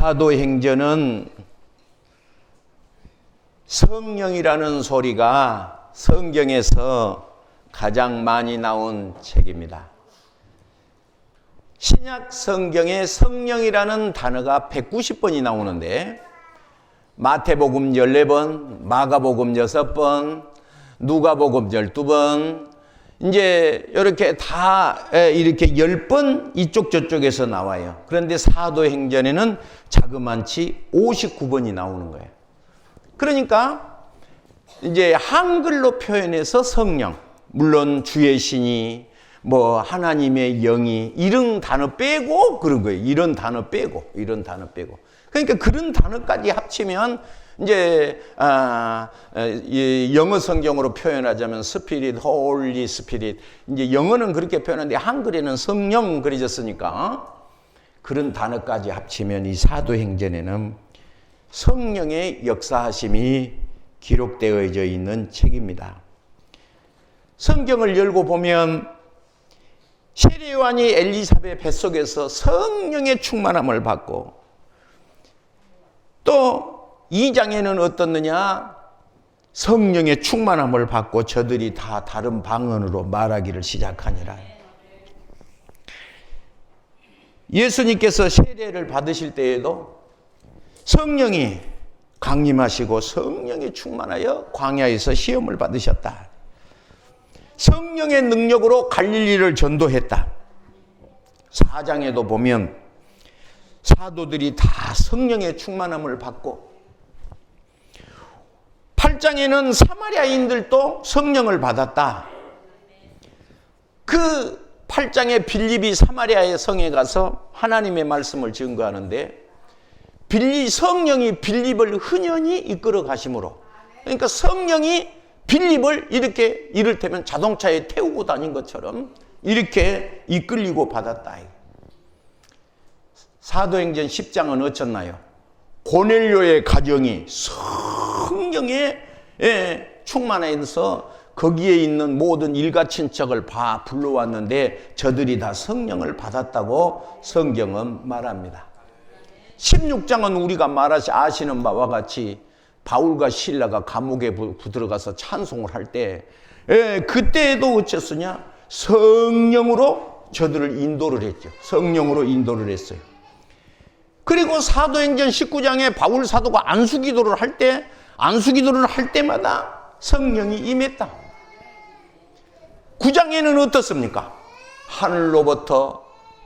사도행전은 성령이라는 소리가 성경에서 가장 많이 나온 책입니다. 신약 성경에 성령이라는 단어가 190번이 나오는데 마태복음 14번, 마가복음 6번, 누가복음 12번, 이제 이렇게 다 이렇게 10번 이쪽 저쪽에서 나와요. 그런데 사도행전에는 자그만치 59번이 나오는 거예요. 그러니까 이제 한글로 표현해서 성령, 물론 주의 신이 뭐 하나님의 영이 이런 단어 빼고 그런 거예요. 이런 단어 빼고. 그러니까 그런 단어까지 합치면 이제 영어 성경으로 표현하자면 스피릿, 홀리 스피릿. 이제 영어는 그렇게 표현하는데 한글에는 성령 그려졌으니까 그런 단어까지 합치면 이 사도행전에는 성령의 역사하심이 기록되어져 있는 책입니다. 성경을 열고 보면 세례요한이 엘리사벳 뱃속에서 성령의 충만함을 받고 또 2장에는 어떻느냐? 성령의 충만함을 받고 저들이 다 다른 방언으로 말하기를 시작하니라. 예수님께서 세례를 받으실 때에도 성령이 강림하시고 성령이 충만하여 광야에서 시험을 받으셨다. 성령의 능력으로 갈릴리를 전도했다. 4장에도 보면 사도들이 다 성령의 충만함을 받고 8장에는 사마리아인들도 성령을 받았다. 그 8장에 빌립이 사마리아의 성에 가서 하나님의 말씀을 증거하는데 성령이 빌립을 흔연히 이끌어 가심으로, 그러니까 성령이 빌립을 이렇게 이를테면 자동차에 태우고 다닌 것처럼 이렇게 이끌리고 받았다. 사도행전 10장은 어쩌나요? 고넬료의 가정이 성령에 충만해서 거기에 있는 모든 일가 친척을 다 불러왔는데 저들이 다 성령을 받았다고 성경은 말합니다. 16장은 우리가 아시는 바와 같이 바울과 실라가 감옥에 들어가서 찬송을 할 때 그때에도 어쨌으냐? 성령으로 저들을 인도를 했죠. 성령으로 인도를 했어요. 그리고 사도행전 19장에 바울 사도가 안수기도를 할 때마다 성령이 임했다. 9장에는 어떻습니까? 하늘로부터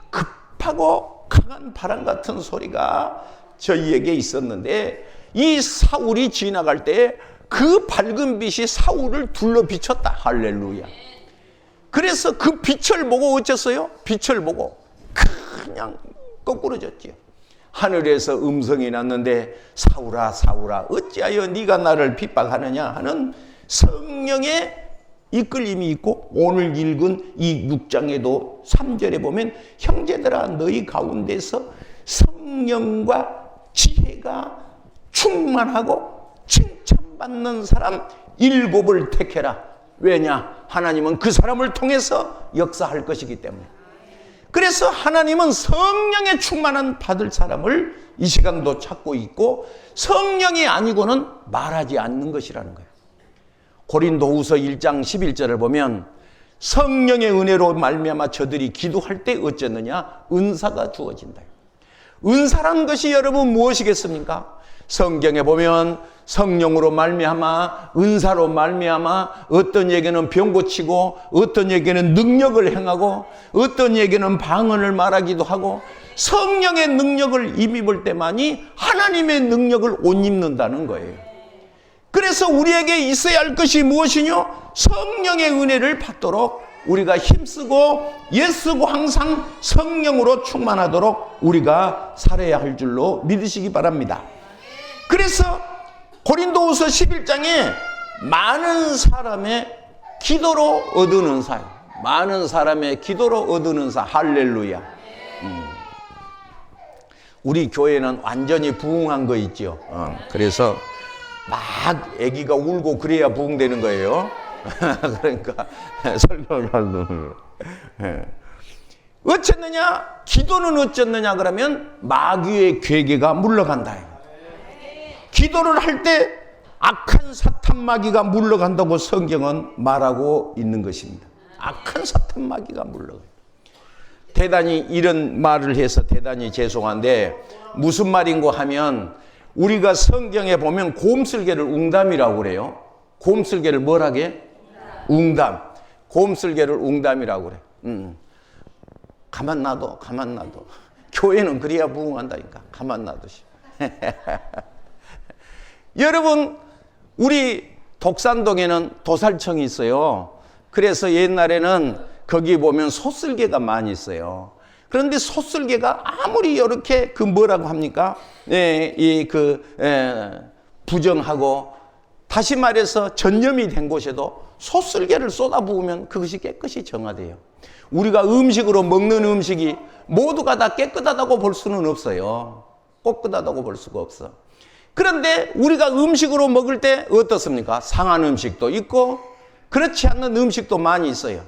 급하고 강한 바람 같은 소리가 저희에게 있었는데 이 사울이 지나갈 때 그 밝은 빛이 사울을 둘러 비쳤다. 할렐루야. 그래서 그 빛을 보고 어쨌어요? 빛을 보고 그냥 거꾸러졌지요. 하늘에서 음성이 났는데 사울아 사울아 어찌하여 네가 나를 핍박하느냐 하는 성령의 이끌림이 있고, 오늘 읽은 이 6장에도 3절에 보면 형제들아 너희 가운데서 성령과 지혜가 충만하고 칭찬받는 사람 7을 택해라. 왜냐? 하나님은 그 사람을 통해서 역사할 것이기 때문에. 그래서 하나님은 성령의 충만한 받을 사람을 이 시간도 찾고 있고 성령이 아니고는 말하지 않는 것이라는 거예요. 고린도후서 1장 11절을 보면 성령의 은혜로 말미암아 저들이 기도할 때 어쨌느냐? 은사가 주어진다. 은사란 것이 여러분 무엇이겠습니까? 성경에 보면 성령으로 말미암아 은사로 말미암아 어떤 얘기는 병 고치고 어떤 얘기는 능력을 행하고 어떤 얘기는 방언을 말하기도 하고 성령의 능력을 힘입을 때만이 하나님의 능력을 옷 입는다는 거예요. 그래서 우리에게 있어야 할 것이 무엇이뇨? 성령의 은혜를 받도록 우리가 힘쓰고 애쓰고 항상 성령으로 충만하도록 우리가 살아야 할 줄로 믿으시기 바랍니다. 그래서 고린도후서 11장에 많은 사람의 기도로 얻은 은사예요. 많은 사람의 기도로 얻은 은사. 할렐루야. 우리 교회는 완전히 부흥한 거 있죠. 그래서 막 아기가 울고 그래야 부흥되는 거예요. 그러니까 설교를 어쨌느냐? 기도는 어쨌느냐 그러면 마귀의 괴계가 물러간다. 기도를 할 때 악한 사탄 마귀가 물러간다고 성경은 말하고 있는 것입니다. 악한 사탄 마귀가 물러가요. 대단히 이런 말을 해서 대단히 죄송한데 무슨 말인고 하면 우리가 성경에 보면 곰슬개를 웅담이라고 그래요. 곰슬개를 뭐라게? 웅담. 곰슬개를 웅담이라고 그래. 가만 놔둬. 교회는 그래야 부흥한다니까. 가만 놔두시. 여러분, 우리 독산동에는 도살청이 있어요. 그래서 옛날에는 거기 보면 솥슬개가 많이 있어요. 그런데 솥슬개가 아무리 이렇게 뭐라고 합니까? 부정하고 다시 말해서 전염이 된 곳에도 솥슬개를 쏟아부으면 그것이 깨끗이 정화돼요. 우리가 음식으로 먹는 음식이 모두가 다 깨끗하다고 볼 수는 없어요. 깨끗하다고 볼 수가 없어. 그런데 우리가 음식으로 먹을 때 어떻습니까? 상한 음식도 있고 그렇지 않는 음식도 많이 있어요.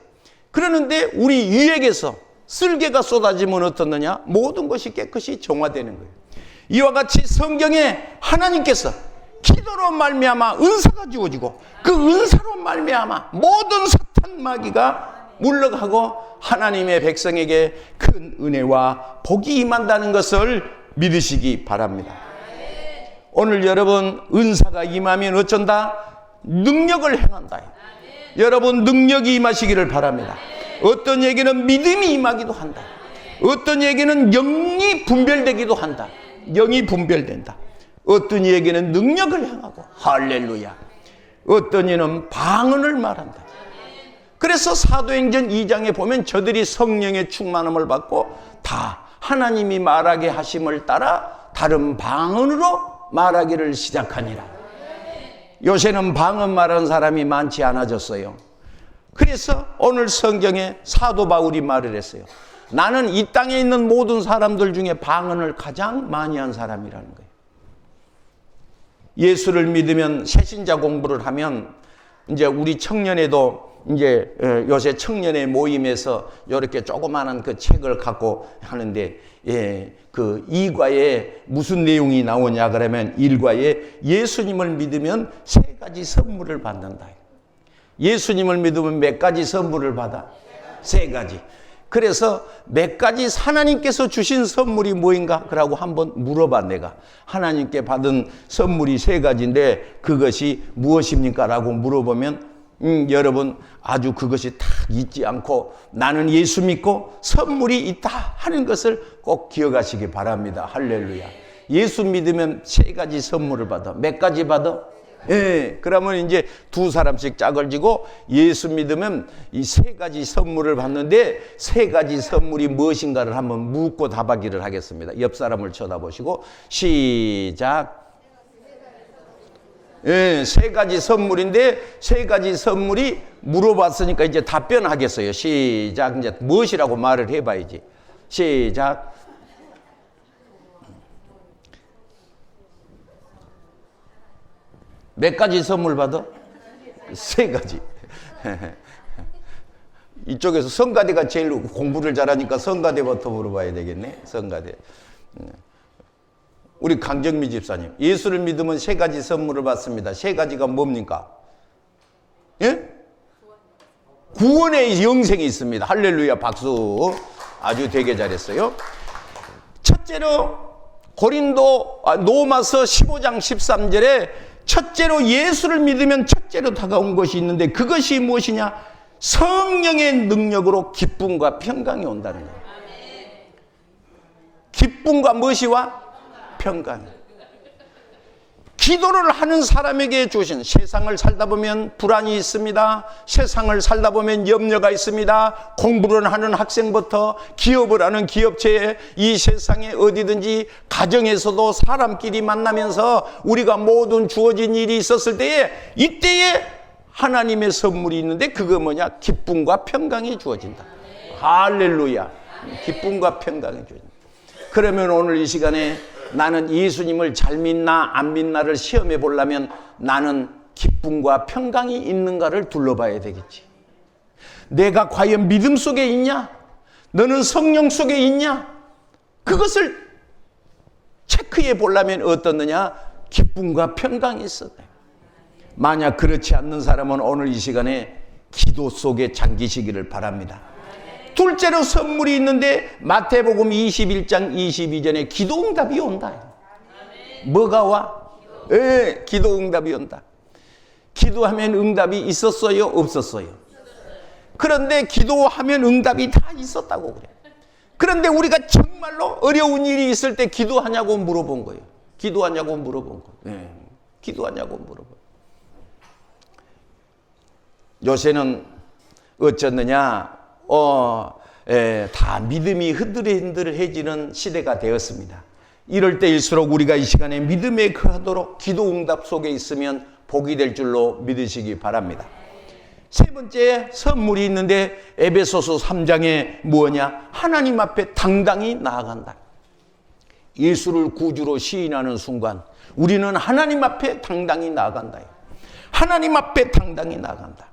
그러는데 우리 위액에서 쓸개가 쏟아지면 어떻느냐? 모든 것이 깨끗이 정화되는 거예요. 이와 같이 성경에 하나님께서 기도로 말미암아 은사가 주어지고 그 은사로 말미암아 모든 사탄 마귀가 물러가고 하나님의 백성에게 큰 은혜와 복이 임한다는 것을 믿으시기 바랍니다. 오늘 여러분 은사가 임하면 어쩐다? 능력을 행한다. 여러분 능력이 임하시기를 바랍니다. 어떤 얘기는 믿음이 임하기도 한다. 어떤 얘기는 영이 분별되기도 한다. 영이 분별된다. 어떤 얘기는 능력을 행하고 할렐루야. 어떤 이는 방언을 말한다. 그래서 사도행전 2장에 보면 저들이 성령의 충만함을 받고 다 하나님이 말하게 하심을 따라 다른 방언으로 말하기를 시작하니라. 요새는 방언 말하는 사람이 많지 않아졌어요. 그래서 오늘 성경에 사도 바울이 말을 했어요. 나는 이 땅에 있는 모든 사람들 중에 방언을 가장 많이 한 사람이라는 거예요. 예수를 믿으면 새신자 공부를 하면 이제 우리 청년회도 이제 요새 청년회 모임에서 이렇게 조그마한 그 책을 갖고 하는데 그 2과에 무슨 내용이 나오냐 그러면 1과에 예수님을 믿으면 3가지 선물을 받는다. 예수님을 믿으면 몇 가지 선물을 받아? 3가지. 그래서 몇 가지 하나님께서 주신 선물이 뭐인가? 그러고 한번 물어봐 내가. 하나님께 받은 선물이 3가지인데 그것이 무엇입니까? 라고 물어보면 여러분 아주 그것이 딱 잊지 않고 나는 예수 믿고 선물이 있다 하는 것을 꼭 기억하시기 바랍니다. 할렐루야. 예수 믿으면 3가지 선물을 받아. 몇 가지 받아? 그러면 이제 2사람씩 짝을 지고 예수 믿으면 이 3가지 선물을 받는데 3가지 선물이 무엇인가를 한번 묻고 답하기를 하겠습니다. 옆 사람을 쳐다보시고 시작. 3가지 선물인데 3가지 선물이 물어봤으니까 이제 답변하겠어요. 시작. 이제 무엇이라고 말을 해봐야지. 시작. 몇 가지 선물 받아? 3가지. 이쪽에서 성가대가 제일 공부를 잘하니까 성가대부터 물어봐야 되겠네. 성가대. 우리 강정미 집사님, 예수를 믿으면 3가지 선물을 받습니다. 3가지가 뭡니까? 예? 구원의 영생이 있습니다. 할렐루야, 박수. 아주 되게 잘했어요. 첫째로 로마서 15장 13절에 첫째로 예수를 믿으면 첫째로 다가온 것이 있는데 그것이 무엇이냐? 성령의 능력으로 기쁨과 평강이 온다는 거예요. 기쁨과 무엇이 와? 평강. 기도를 하는 사람에게 주신 세상을 살다 보면 불안이 있습니다. 세상을 살다 보면 염려가 있습니다. 공부를 하는 학생부터 기업을 하는 기업체에 이 세상에 어디든지 가정에서도 사람끼리 만나면서 우리가 모든 주어진 일이 있었을 때에 이때에 하나님의 선물이 있는데 그거 뭐냐? 기쁨과 평강이 주어진다. 할렐루야. 기쁨과 평강이 주어진다. 그러면 오늘 이 시간에 나는 예수님을 잘 믿나 안 믿나를 시험해 보려면 나는 기쁨과 평강이 있는가를 둘러봐야 되겠지. 내가 과연 믿음 속에 있냐? 너는 성령 속에 있냐? 그것을 체크해 보려면 어떻느냐? 기쁨과 평강이 있어야 돼. 만약 그렇지 않는 사람은 오늘 이 시간에 기도 속에 잠기시기를 바랍니다. 둘째로 선물이 있는데 마태복음 21장 22절에 기도응답이 온다. 뭐가 와? 예, 기도응답이 온다. 기도하면 응답이 있었어요? 없었어요? 그런데 기도하면 응답이 다 있었다고 그래. 그런데 우리가 정말로 어려운 일이 있을 때 기도하냐고 물어본 거예요. 기도하냐고 물어본 거예요. 예, 기도하냐고 물어본. 요새는 어쩌느냐? 다 믿음이 흔들흔들해지는 시대가 되었습니다. 이럴 때일수록 우리가 이 시간에 믿음에 거하도록 기도응답 속에 있으면 복이 될 줄로 믿으시기 바랍니다. 세 번째 선물이 있는데 에베소서 3장에 뭐냐? 하나님 앞에 당당히 나아간다. 예수를 구주로 시인하는 순간 우리는 하나님 앞에 당당히 나아간다. 하나님 앞에 당당히 나아간다.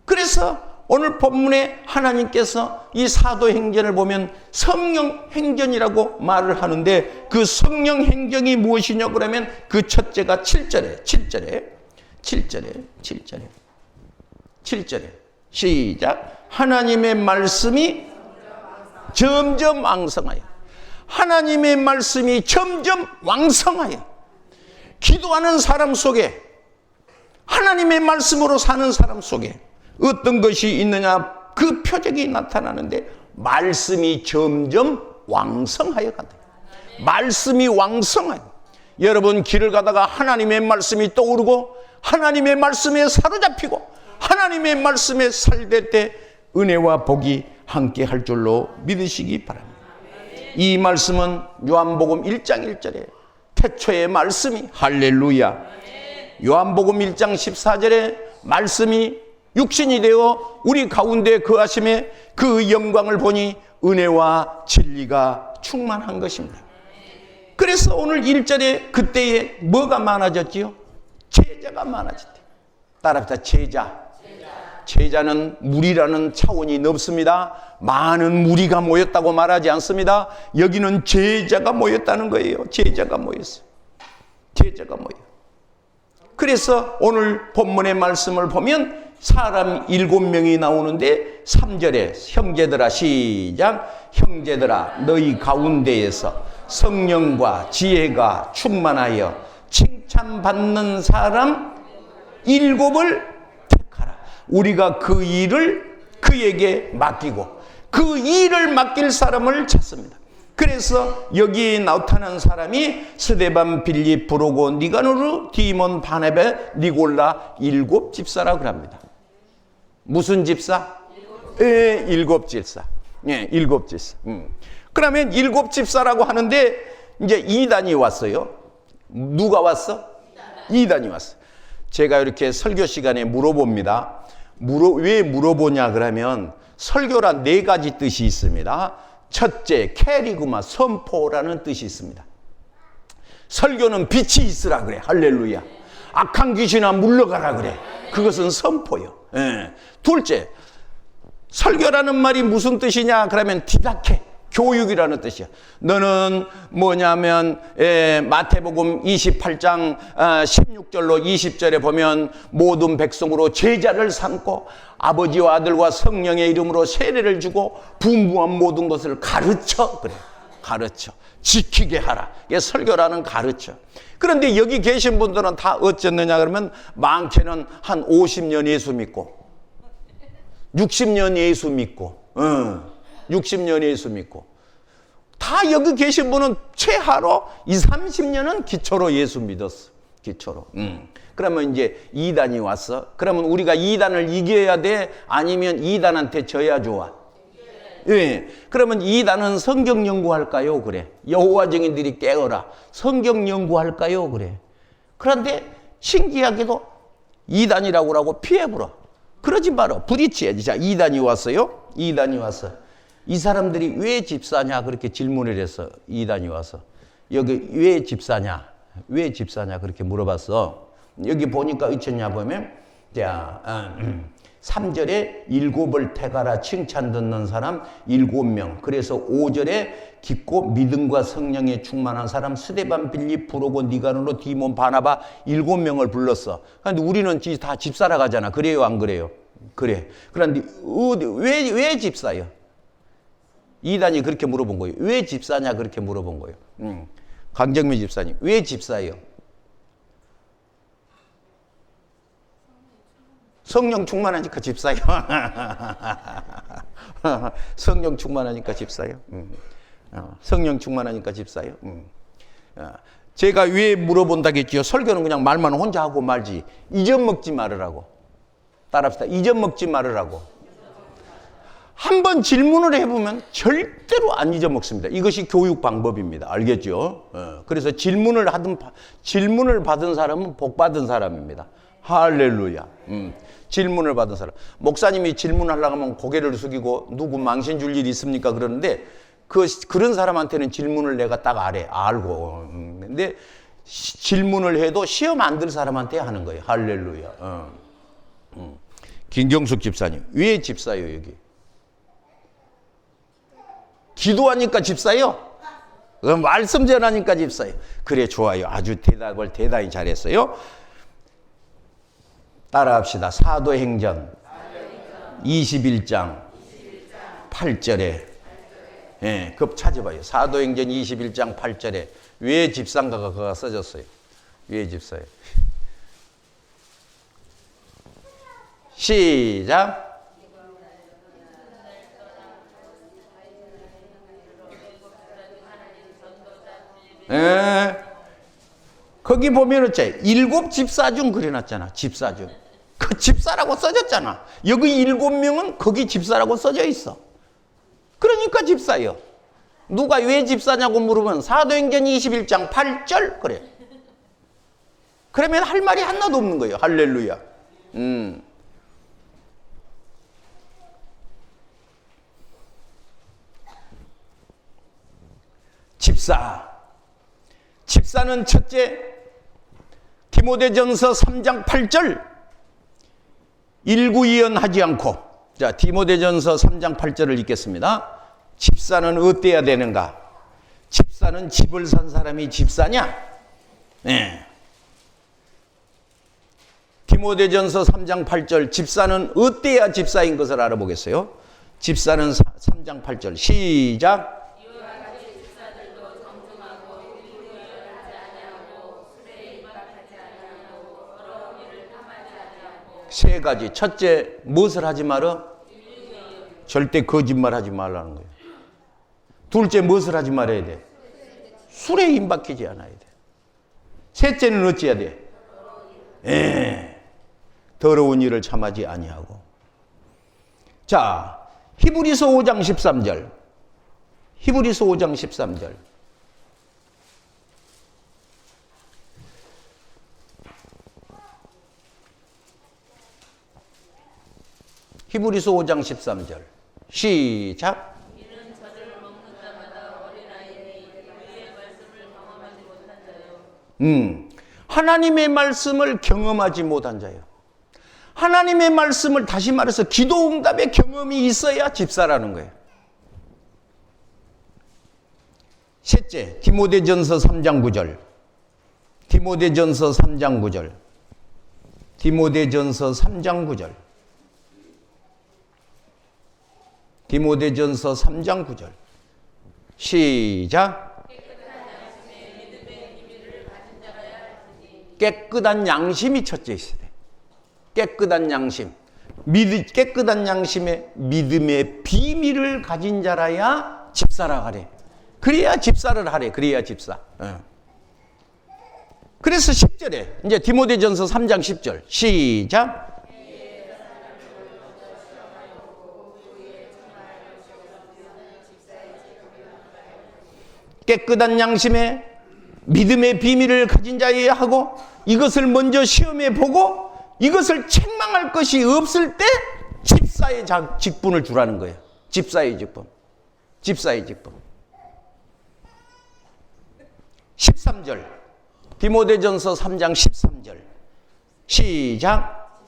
그래서 오늘 본문에 하나님께서 이 사도행전을 보면 성령행전이라고 말을 하는데 그 성령행전이 무엇이냐 그러면 그 첫째가 7절에 시작. 하나님의 말씀이 점점 왕성하여. 하나님의 말씀이 점점 왕성하여. 기도하는 사람 속에 하나님의 말씀으로 사는 사람 속에 어떤 것이 있느냐? 그 표적이 나타나는데 말씀이 점점 왕성하여 간다. 말씀이 왕성하여. 여러분 길을 가다가 하나님의 말씀이 떠오르고 하나님의 말씀에 사로잡히고 하나님의 말씀에 살될 때 은혜와 복이 함께 할 줄로 믿으시기 바랍니다. 이 말씀은 요한복음 1장 1절에 태초의 말씀이 할렐루야. 요한복음 1장 14절에 말씀이 육신이 되어 우리 가운데 거하심에 그 영광을 보니 은혜와 진리가 충만한 것입니다. 그래서 오늘 1절에 그때에 뭐가 많아졌지요? 제자가 많아졌대. 따라합시다. 제자. 제자는 무리라는 차원이 넓습니다. 많은 무리가 모였다고 말하지 않습니다. 여기는 제자가 모였다는 거예요. 제자가 모였어요. 제자가 모여. 그래서 오늘 본문의 말씀을 보면 사람 7명이 나오는데 3절에 형제들아 시작. 형제들아 너희 가운데에서 성령과 지혜가 충만하여 칭찬받는 사람 7을 택하라. 우리가 그 일을 그에게 맡기고 그 일을 맡길 사람을 찾습니다. 그래서 여기에 나타난 사람이 스데반, 빌립, 브로고, 니가노르, 디몬, 바네베, 니골라 7 집사라고 합니다. 무슨 집사? 7 집사. 예, 7 집사. 그러면 7 집사라고 하는데 이제 이단이 왔어요. 누가 왔어? 이단이 왔어. 제가 이렇게 설교 시간에 물어봅니다. 왜 물어보냐 그러면 설교란 4가지 뜻이 있습니다. 첫째, 캐리그마, 선포라는 뜻이 있습니다. 설교는 빛이 있으라 그래. 할렐루야. 악한 귀신아 물러가라 그래. 그것은 선포요. 예. 둘째, 설교라는 말이 무슨 뜻이냐 그러면 디다케, 교육이라는 뜻이야. 너는 뭐냐면 마태복음 28장 16절로 20절에 보면 모든 백성으로 제자를 삼고 아버지와 아들과 성령의 이름으로 세례를 주고 분부한 모든 것을 가르쳐. 그래. 가르쳐. 지키게 하라. 이게 설교라는 가르쳐. 그런데 여기 계신 분들은 다 어쨌느냐 그러면 많게는 한 50년 예수 믿고 60년 예수 믿고 60년 예수 믿고 다 여기 계신 분은 최하로 20, 30년은 기초로 예수 믿었어. 기초로. 그러면 이제 이단이 왔어. 그러면 우리가 이단을 이겨야 돼? 아니면 이단한테 져야 좋아? 예. 그러면 이단은 성경 연구할까요? 그래. 여호와 증인들이 깨어라. 성경 연구할까요? 그래. 그런데 신기하게도 이단이라고 하고 피해버려. 그러지 마라. 부딪혀야지. 자, 이단이 왔어요. 이단이 왔어. 이 사람들이 왜 집사냐 그렇게 질문을 했어. 이단이 와서. 여기 왜 집사냐? 왜 집사냐 그렇게 물어봤어. 여기 보니까 어쩌냐 보면 자, 3절에 일곱을 택하라 칭찬 듣는 사람 7명. 그래서 5절에 깊고 믿음과 성령에 충만한 사람 스데반 빌립 부르고 니가노로 디몬 바나바 7명을 불렀어. 그런데 우리는 다 집사라 가잖아. 그래요 안 그래요? 그래. 그런데 왜 집사요? 이단이 그렇게 물어본 거예요. 왜 집사냐 그렇게 물어본 거예요. 강정미 집사님 왜 집사예요? 성령 충만하니까 집사요. 성령 충만하니까 집사요. 성령 충만하니까 집사요. 제가 왜 물어본다겠지요? 설교는 그냥 말만 혼자 하고 말지. 잊어먹지 말으라고. 따라합시다. 잊어먹지 말으라고. 한번 질문을 해보면 절대로 안 잊어먹습니다. 이것이 교육 방법입니다. 알겠죠? 그래서 질문을 받은 사람은 복 받은 사람입니다. 할렐루야. 질문을 받은 사람. 목사님이 질문하려고 하면 고개를 숙이고 누구 망신 줄 일 있습니까? 그러는데 그런 사람한테는 질문을 내가 딱 알고. 근데 질문을 해도 시험 안 들 사람한테 하는 거예요. 할렐루야. 김경숙 집사님. 왜 집사예요, 여기? 기도하니까 집사예요? 말씀 전하니까 집사예요? 그래, 좋아요. 아주 대답을 대단히 잘했어요. 따라합시다. 사도행전 21장 8절에 예, 그거 찾아봐요. 사도행전 21장 8절에 왜 집사인가가 그가 써졌어요. 왜 집사예요? 시작. 거기 보면은 7 집사 중 그려놨잖아. 집사 중. 그 집사라고 써졌잖아. 여기 7명은 거기 집사라고 써져 있어. 그러니까 집사예요. 누가 왜 집사냐고 물으면 사도행전 21장 8절 그래. 그러면 할 말이 하나도 없는 거예요. 할렐루야. 집사. 집사는 첫째 디모데전서 3장 8절 일구이연하지 않고, 자 디모데전서 3장 8절을 읽겠습니다. 집사는 어때야 되는가? 집사는 집을 산 사람이 집사냐? 네. 디모데전서 3장 8절 집사는 어때야 집사인 것을 알아보겠어요. 집사는 3장 8절 시작. 세 가지. 첫째, 무엇을 하지 마라? 절대 거짓말 하지 말라는 거예요. 둘째, 무엇을 하지 말아야 돼? 술에 임박히지 않아야 돼. 셋째는 어찌해야 돼? 더러운 일을 참하지 아니하고. 자, 히브리서 5장 13절. 히브리서 5장 13절. 히브리서 5장 13절 시작. 이는 저주를 먹는 자마다 어린아이니 그의 말씀을 경험하지 못한 자요. 하나님의 말씀을 경험하지 못한 자요. 하나님의 말씀을 다시 말해서 기도 응답의 경험이 있어야 집사라는 거예요. 셋째, 디모데전서 3장 9절. 디모데전서 3장 9절. 디모데전서 3장 9절. 디모데전서 3장 9절 시작. 깨끗한 양심이 첫째 있어야 돼. 깨끗한 양심. 깨끗한 양심에 믿음의 비밀을 가진 자라야 집사라 하래. 그래야 집사를 하래. 그래야 집사. 그래서 10절에 이제 디모데전서 3장 10절 시작. 깨끗한 양심에 믿음의 비밀을 가진 자여야 하고, 이것을 먼저 시험해 보고 이것을 책망할 것이 없을 때 집사의 직분을 주라는 거예요. 집사의 직분. 집사의 직분. 13절. 디모데전서 3장 13절 시작.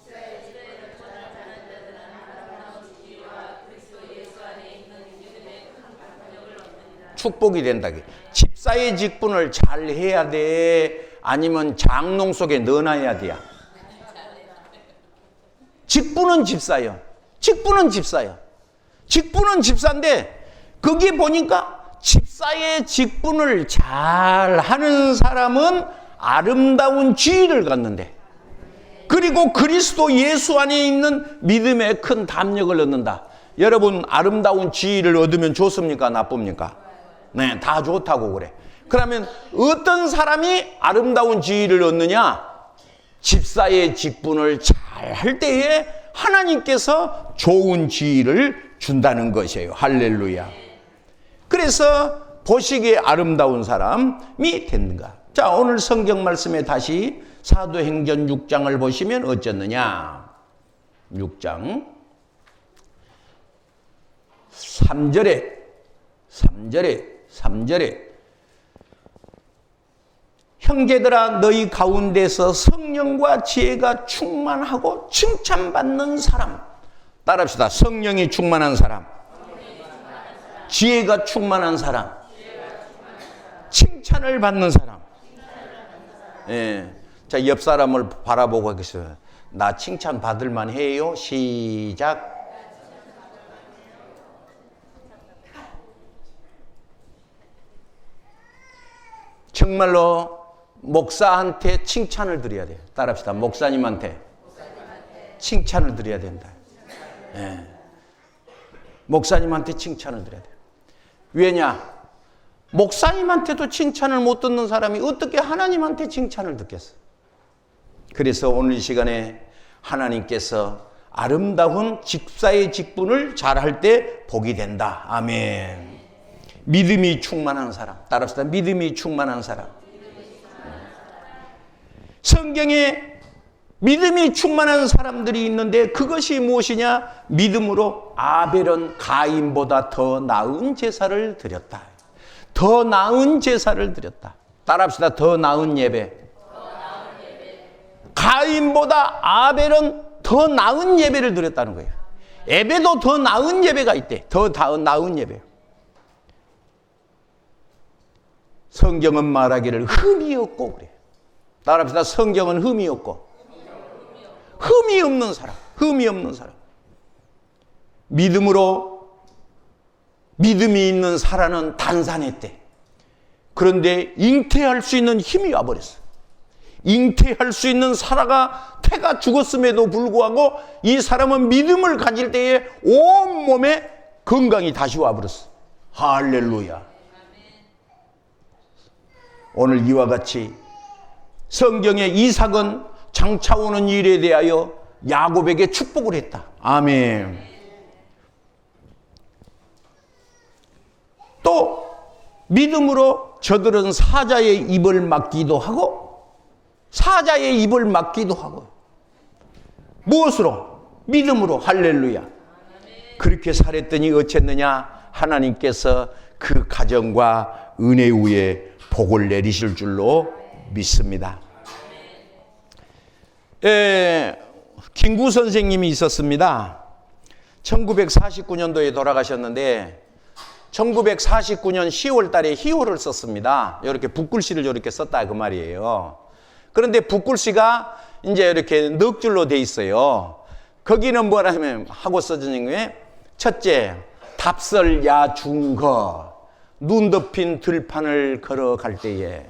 축복이 된다. 집사의 직분을 잘 해야 돼? 아니면 장롱 속에 넣어놔야 돼요? 직분은 집사요. 직분은 집사요. 직분은 집사인데 거기 보니까 집사의 직분을 잘 하는 사람은 아름다운 지위를 갖는데, 그리고 그리스도 예수 안에 있는 믿음의 큰 담력을 얻는다. 여러분, 아름다운 지위를 얻으면 좋습니까? 나쁩니까? 네, 다 좋다고 그래. 그러면 어떤 사람이 아름다운 지위를 얻느냐? 집사의 직분을 잘 할 때에 하나님께서 좋은 지위를 준다는 것이에요. 할렐루야. 그래서 보시기에 아름다운 사람이 됐는가? 자, 오늘 성경 말씀에 다시 사도행전 6장을 보시면 어쩌느냐? 6장 3절에 형제들아, 너희 가운데서 성령과 지혜가 충만하고 칭찬받는 사람. 따라합시다. 성령이 충만한 사람, 지혜가 충만한 사람, 칭찬을 받는 사람. 예. 자, 옆 사람을 바라보고 하겠어요. 나 칭찬 받을 만해요? 시작. 정말로 목사한테 칭찬을 드려야 돼요. 따라합시다. 목사님한테 칭찬을 드려야 된다. 예. 목사님한테 칭찬을 드려야 돼요. 왜냐? 목사님한테도 칭찬을 못 듣는 사람이 어떻게 하나님한테 칭찬을 듣겠어? 그래서 오늘 이 시간에 하나님께서 아름다운 집사의 직분을 잘할 때 복이 된다. 아멘. 믿음이 충만한 사람. 따라합시다. 믿음이 충만한 사람. 성경에 믿음이 충만한 사람들이 있는데 그것이 무엇이냐? 믿음으로 아벨은 가인보다 더 나은 제사를 드렸다. 더 나은 제사를 드렸다. 따라합시다. 더 나은 예배. 가인보다 아벨은 더 나은 예배를 드렸다는 거예요. 예배도 더 나은 예배가 있대. 더 나은 예배. 성경은 말하기를 흠이 없고 그래. 따라합시다. 성경은 흠이 없고. 흠이 없는 사람. 흠이 없는 사람. 믿음이 있는 사라는 단산했대. 그런데 잉태할 수 있는 힘이 와버렸어. 잉태할 수 있는 사라가 태가 죽었음에도 불구하고 이 사람은 믿음을 가질 때에 온몸에 건강이 다시 와버렸어. 할렐루야. 오늘 이와 같이 성경의 이삭은 장차 오는 일에 대하여 야곱에게 축복을 했다. 아멘. 또 믿음으로 저들은 사자의 입을 막기도 하고 무엇으로? 믿음으로. 할렐루야. 그렇게 살았더니 어쨌느냐? 하나님께서 그 가정과 은혜 위에 복을 내리실 줄로 믿습니다. 김구 선생님이 있었습니다. 1949년도에 돌아가셨는데 1949년 10월 달에 희호를 썼습니다. 이렇게 붓글씨를 이렇게 썼다 그 말이에요. 그런데 붓글씨가 이제 이렇게 넉 줄로 돼 있어요. 거기는 뭐라 하면 하고 써진 게 첫째, 답설야 중거, 눈 덮인 들판을 걸어갈 때에,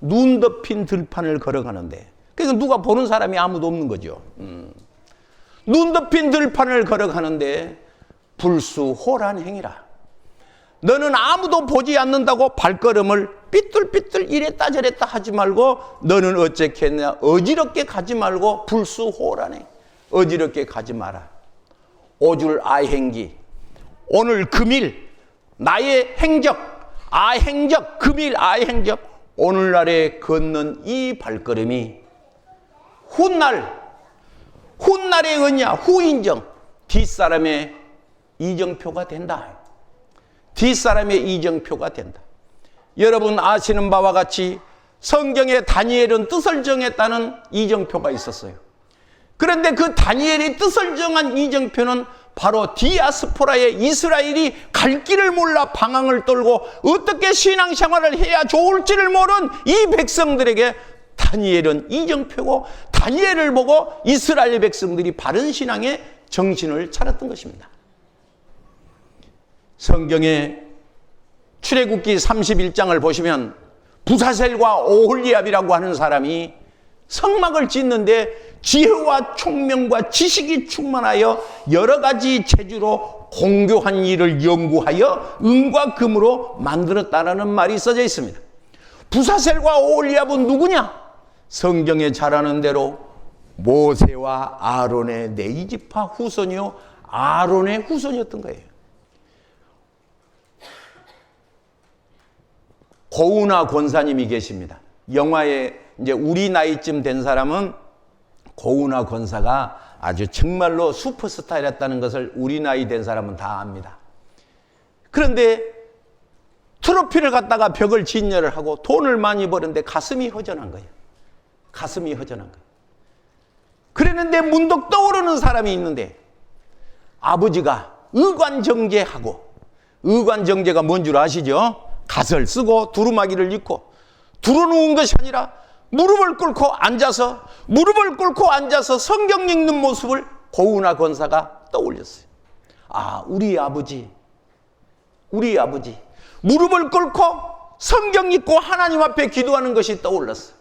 눈 덮인 들판을 걸어가는데, 그러니까 누가 보는 사람이 아무도 없는 거죠. 눈 덮인 들판을 걸어가는데 불수호란 행위라. 너는 아무도 보지 않는다고 발걸음을 삐뚤삐뚤 이랬다 저랬다 하지 말고 너는 어쨌겠냐? 어지럽게 가지 말고 불수호라네. 어지럽게 가지 마라. 오줄 아행기. 오늘 금일 나의 행적, 아행적, 금일 아행적. 오늘날에 걷는 이 발걸음이 훗날의 언냐, 후인정, 뒷사람의 이정표가 된다. 뒷사람의 이정표가 된다. 여러분 아시는 바와 같이 성경에 다니엘은 뜻을 정했다는 이정표가 있었어요. 그런데 그 다니엘이 뜻을 정한 이정표는 바로 디아스포라의 이스라엘이 갈 길을 몰라 방황을 떨고 어떻게 신앙생활을 해야 좋을지를 모르는 이 백성들에게 다니엘은 이정표고, 다니엘을 보고 이스라엘 백성들이 바른 신앙의 정신을 차렸던 것입니다. 성경의 출애굽기 31장을 보시면 부사셀과 오홀리압이라고 하는 사람이 성막을 짓는데 지혜와 총명과 지식이 충만하여 여러 가지 재주로 공교한 일을 연구하여 은과 금으로 만들었다라는 말이 써져 있습니다. 부사셀과 오홀리압은 누구냐? 성경에 잘 아는 대로 모세와 아론의 네이지파 후손이요, 아론의 후손이었던 거예요. 고은하 권사님이 계십니다. 영화에 이제 우리 나이쯤 된 사람은 고은하 권사가 아주 정말로 슈퍼스타였다는 것을 우리 나이 된 사람은 다 압니다. 그런데 트로피를 갖다가 벽을 진열을 하고 돈을 많이 버는데 가슴이 허전한 거예요. 가슴이 허전한 거예요. 그랬는데 문득 떠오르는 사람이 있는데, 아버지가 의관정제하고, 의관정제가 뭔 줄 아시죠? 갓을 쓰고 두루마기를 입고, 두루누운 것이 아니라 무릎을 꿇고 앉아서 성경 읽는 모습을 고은하 권사가 떠올렸어요. 아, 우리 아버지 무릎을 꿇고 성경 읽고 하나님 앞에 기도하는 것이 떠올랐어요.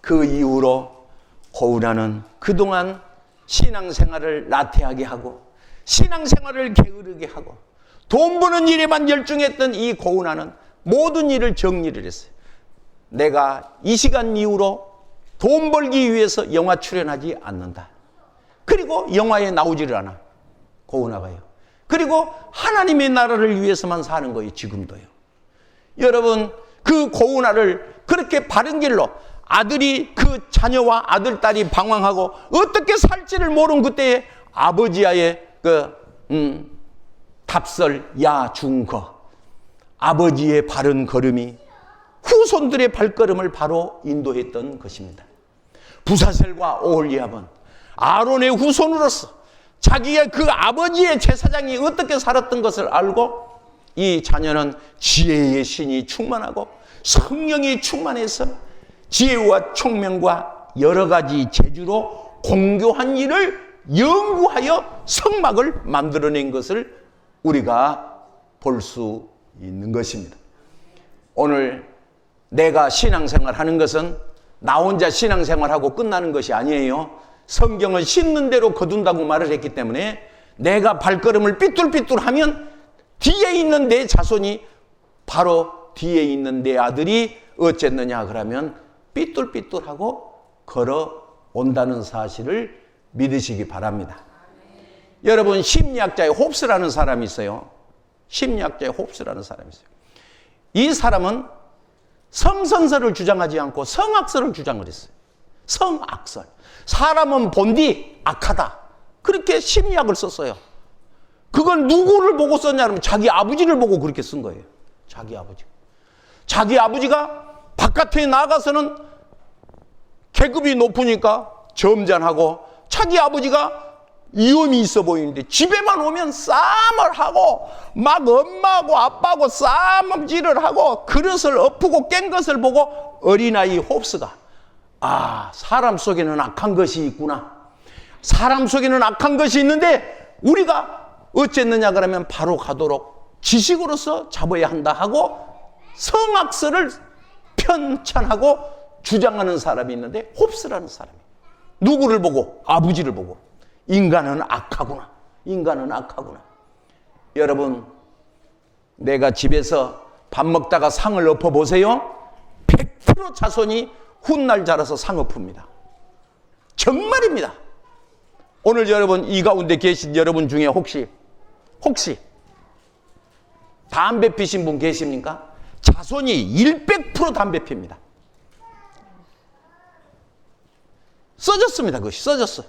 그 이후로 고은하는 그동안 신앙생활을 나태하게 하고 신앙생활을 게으르게 하고 돈 버는 일에만 열중했던 이 고은하는 모든 일을 정리를 했어요. 내가 이 시간 이후로 돈 벌기 위해서 영화 출연하지 않는다. 그리고 영화에 나오지를 않아, 고은하가요. 그리고 하나님의 나라를 위해서만 사는 거예요, 지금도요. 여러분, 그 고은하를 그렇게 바른 길로, 아들이 그 자녀와 아들, 딸이 방황하고 어떻게 살지를 모르는 그때에 아버지와의 답설, 야, 중거, 아버지의 바른 걸음이 후손들의 발걸음을 바로 인도했던 것입니다. 부사셀과 오홀리압은 아론의 후손으로서 자기의 그 아버지의 제사장이 어떻게 살았던 것을 알고, 이 자녀는 지혜의 신이 충만하고 성령이 충만해서 지혜와 총명과 여러 가지 재주로 공교한 일을 연구하여 성막을 만들어낸 것을 우리가 볼 수 있는 것입니다. 오늘 내가 신앙생활 하는 것은 나 혼자 신앙생활하고 끝나는 것이 아니에요. 성경은 씹는 대로 거둔다고 말을 했기 때문에 내가 발걸음을 삐뚤삐뚤하면 뒤에 있는 내 자손이, 바로 뒤에 있는 내 아들이 어쨌느냐 그러면 삐뚤삐뚤하고 걸어온다는 사실을 믿으시기 바랍니다. 여러분, 심리학자의 홉스라는 사람이 있어요. 심리학자의 홉스라는 사람이 있어요. 이 사람은 성선설을 주장하지 않고 성악설을 주장을 했어요. 성악설. 사람은 본디 악하다. 그렇게 심리학을 썼어요. 그걸 누구를 보고 썼냐면 자기 아버지를 보고 그렇게 쓴 거예요. 자기 아버지. 자기 아버지가 바깥에 나가서는 계급이 높으니까 점잖하고, 자기 아버지가 위험이 있어 보이는데 집에만 오면 싸움을 하고 막 엄마하고 아빠하고 싸움질을 하고 그릇을 엎고 깬 것을 보고 어린아이 홉스가, 아, 사람 속에는 악한 것이 있구나. 사람 속에는 악한 것이 있는데 우리가 어쨌느냐 그러면 바로 가도록 지식으로서 잡아야 한다 하고 성악설을 편찬하고 주장하는 사람이 있는데, 홉스라는 사람이 누구를 보고? 아버지를 보고 인간은 악하구나. 인간은 악하구나. 여러분, 내가 집에서 밥 먹다가 상을 엎어보세요. 100% 자손이 훗날 자라서 상 엎습니다. 정말입니다. 오늘 여러분, 이 가운데 계신 여러분 중에 혹시 담배 피신 분 계십니까? 자손이 100% 담배 핍니다. 써졌습니다. 그것이 써졌어.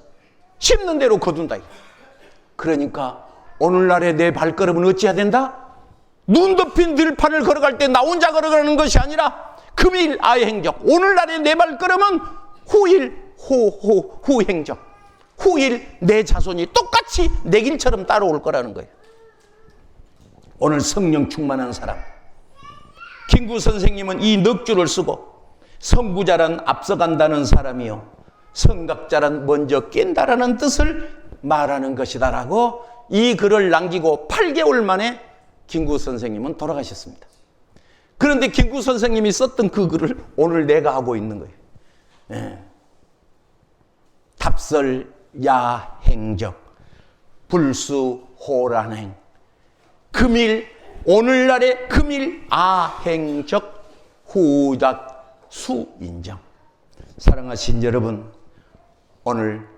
씹는 대로 거둔다. 그러니까 오늘날의 내 발걸음은 어찌해야 된다? 눈 덮인 들판을 걸어갈 때 나 혼자 걸어가는 것이 아니라 금일 아의 행적. 오늘날의 내 발걸음은 후일 후행적. 후일 내 자손이 똑같이 내 길처럼 따라올 거라는 거예요. 오늘 성령 충만한 사람, 김구 선생님은 이 넉줄을 쓰고 선구자란 앞서간다는 사람이요 선각자란 먼저 깬다라는 뜻을 말하는 것이다라고 이 글을 남기고 8개월 만에 김구 선생님은 돌아가셨습니다. 그런데 김구 선생님이 썼던 그 글을 오늘 내가 하고 있는 거예요. 예. 답설야행적 불수호란행 금일 오늘날의 금일 아행적 후작 수인정. 사랑하신 여러분, 오늘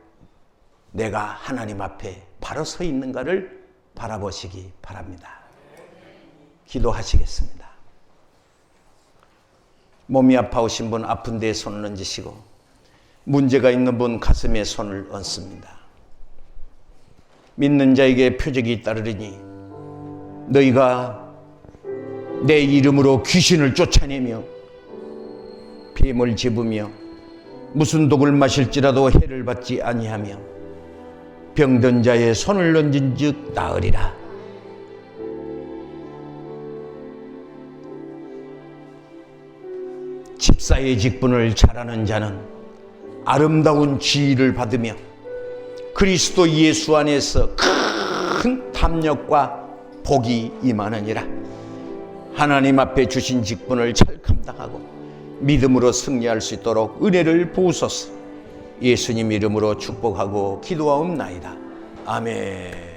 내가 하나님 앞에 바로 서 있는가를 바라보시기 바랍니다. 기도하시겠습니다. 몸이 아파오신 분 아픈 데에 손을 얹으시고 문제가 있는 분 가슴에 손을 얹습니다. 믿는 자에게 표적이 따르리니 너희가 내 이름으로 귀신을 쫓아내며 뱀을 집으며 무슨 독을 마실지라도 해를 받지 아니하며 병든 자의 손을 얹은 즉 나으리라. 집사의 직분을 잘하는 자는 아름다운 지위를 받으며 그리스도 예수 안에서 큰 탐욕과 복이 임하느니라. 하나님 앞에 주신 직분을 잘 감당하고 믿음으로 승리할 수 있도록 은혜를 부으소서. 예수님 이름으로 축복하고 기도하옵나이다. 아멘.